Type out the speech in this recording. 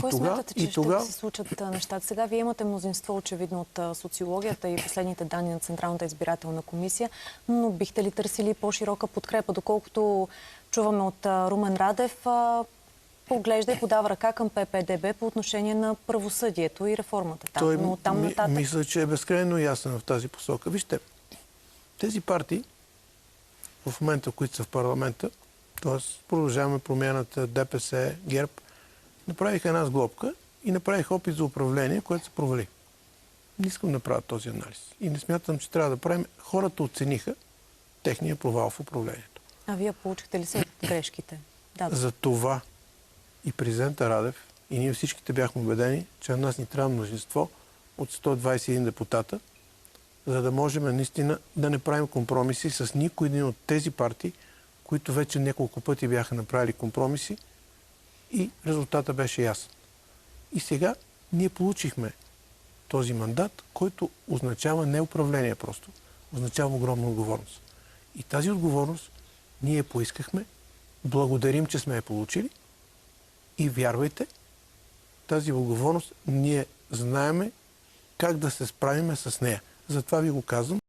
Кой смятате, че ще се случат нещата? Сега вие имате мнозинство, очевидно, от социологията и последните данни на Централната избирателна комисия, но бихте ли търсили по-широка подкрепа? Доколкото чуваме от Румен Радев, поглежда и подава ръка към ППДБ по отношение на правосъдието и реформата там. Той, но там нататък... Мисля, че е безкрайно ясен в тази посока. Вижте, тези партии в момента, които са в парламента, т.е. продължаваме промяната, ДПС, ГЕРБ, направиха една сглобка и направиха опит за управление, което се провали. Не искам да правя този анализ. И не смятам, че трябва да правим. Хората оцениха техния провал в управлението. А вие получихте ли се от грешките? Да. За това и президента Радев, и ние всичките бяхме убедени, че на нас ни трябва множество от 121 депутата, за да можем наистина да не правим компромиси с никой един от тези партии, които вече няколко пъти бяха направили компромиси и резултата беше ясен. И сега ние получихме този мандат, който означава не управление просто, означава огромна отговорност. И тази отговорност ние поискахме, благодарим, че сме я получили и вярвайте, тази отговорност ние знаеме как да се справиме с нея. Затова ви го казвам.